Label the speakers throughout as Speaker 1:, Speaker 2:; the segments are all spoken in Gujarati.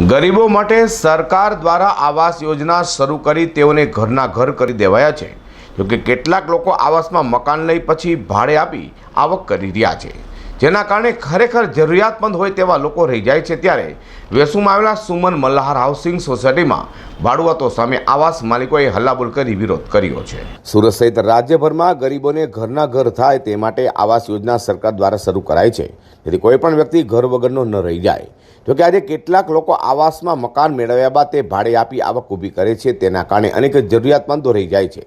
Speaker 1: ગરીબો માટે સરકાર દ્વારા આવાસ યોજના શરૂ કરી તેઓને ઘરના ઘર કરી દેવાયા છે। જોકે કેટલાક લોકો આવાસમાં મકાન લઈ પછી ભાડે આપી આવક કરી રહ્યા છે, જેના કારણે ખરેખર જરૂરિયાતમંદ હોય તેવા લોકો રહી જાય છે। ત્યારે વેસુમાં આવેલા સુમન મલ્હાર હાઉસિંગ સોસાયટીમાં ભાડુઆતો સામે આવાસ માલિકોએ હલ્લાબોલ કરી વિરોધ કર્યો છે। સુરત સહિત રાજ્યભરમાં ગરીબોને ઘરના ઘર થાય તે માટે આવાસ યોજના સરકાર દ્વારા શરૂ કરાઈ છે, જેથી કોઈ પણ વ્યક્તિ ઘર વગરનો ન રહી જાય। જોકે આજે કેટલાક લોકો આવાસમાં મકાન મેળવ્યા બાદ તે ભાડે આપી આવક ઊભી કરે છે, તેના કારણે અનેક જરૂરિયાતમંદો રહી જાય છે।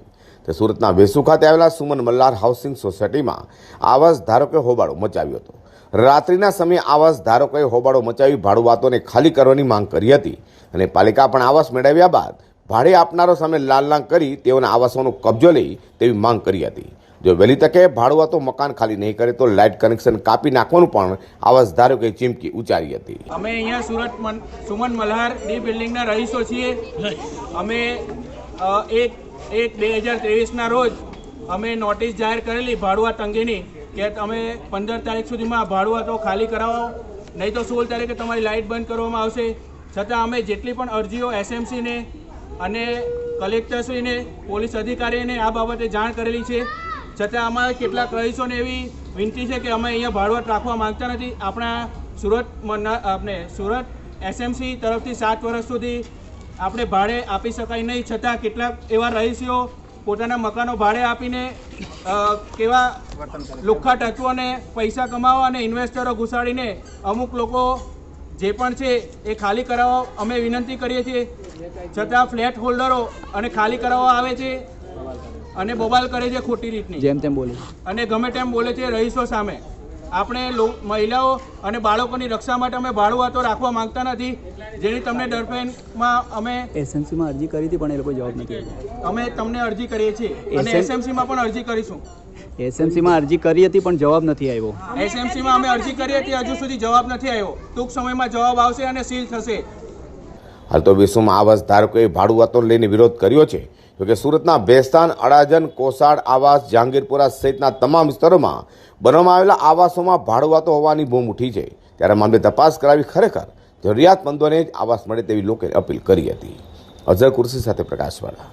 Speaker 1: તો સુરતના વેસુ ખાતે આવેલા સુમન મલ્હાર હાઉસિંગ સોસાયટીમાં આવાસ ધારકોએ હોબાળો મચાવ્યો હતો। રાત્રિના સમયે આવાસ ધારકોએ હોબાળો મચાવી ભાડુઆતોને ખાલી કરવાની માંગ કરી હતી અને પાલિકા પણ આવાસ મેળવ્યા બાદ ભાડે આપનારો સામે લાલ કરી તેઓના આવાસોનો કબજો લે તેવી માંગ કરી હતી। જો વહેલી તકે ભાડુઆતો મકાન ખાલી નહીં કરે તો લાઇટ કનેક્શન કાપી નાખવાનું પણ આવાસ ધારકોએ ચીમકી ઉચ્ચારી હતી।
Speaker 2: અમે અહીંયા સુરત સુમન મલ્હાર ડી બિલ્ડિંગના રહીશો છીએ। અમે 1/1/2023ના રોજ અમે નોટિસ જાહેર કરેલી ભાડુઆત અંગેની કે તમે 15 તારીખ સુધીમાં ભાડુઆતો ખાલી કરાવો, નહીં તો 16 તારીખે તમારી લાઇટ બંધ કરવામાં આવશે। છતાં અમે જેટલી પણ અરજીઓ એસએમસીને અને કલેક્ટરશ્રીને પોલીસ અધિકારીને આ બાબતે જાણ કરેલી છે, છતાં અમારા કેટલાક રહીશોને એવી વિનંતી છે કે અમે અહીંયા ભાડુઆત રાખવા માંગતા નથી। આપણા સુરત એસએમસી તરફથી 7 વર્ષ સુધી આપણે ભાડે આપી શકાય નહીં, છતાં કેટલાક એવા રહીશો પોતાના મકાનો ભાડે આપીને કેવા લુખ્ખા તત્વોને પૈસા કમાવા અને ઇન્વેસ્ટરો ઘુસાડીને અમુક લોકો જે પણ છે એ ખાલી કરાવવા અમે વિનંતી કરીએ છીએ, છતાં ફ્લેટ હોલ્ડરો અને ખાલી કરાવવા આવે છે અને બબાલ કરે છે ખોટી રીતની,
Speaker 3: જેમ તેમ બોલે
Speaker 2: અને ગમે તેમ બોલે છે રહીશો સામે। આપણે મહિલાઓ અને બાળકોની રક્ષા માટે અમે ભાડુઆતો રાખવા માંગતા નથી, જેની તમને દરફેણમાં અમે
Speaker 3: એસએમસીમાં અરજી કરી હતી પણ એ લોકો જવાબ નથી આપ્યો।
Speaker 2: અમે તમને અરજી કરીએ છીએ અને એસએમસીમાં પણ અરજી કરીશું।
Speaker 3: એસએમસીમાં અરજી કરી હતી પણ જવાબ નથી આવ્યો।
Speaker 2: એસએમસીમાં અમે અરજી કરી હતી, હજુ સુધી જવાબ નથી આવ્યો। ટૂંક સમયમાં જવાબ આવશે અને સીલ થશે।
Speaker 1: હાલ તો વિશ્વમાં આવાસ ધારકોએ ભાડુઆતો લઈને વિરોધ કર્યો છે। જોકે સુરતના ભેસ્તાન, અડાજણ, કોસાડ, આવાસ, જહાંગીરપુરા સહિતના તમામ વિસ્તારોમાં બનાવવામાં આવેલા આવાસોમાં ભાડુઆતો હોવાની બૂમ ઉઠી છે। ત્યારે મામલે તપાસ કરાવી ખરેખર જરૂરિયાતમંદોને જ આવાસ મળે તેવી લોકોએ અપીલ કરી હતી। અઝર કુર્સી સાથે પ્રકાશવાળા।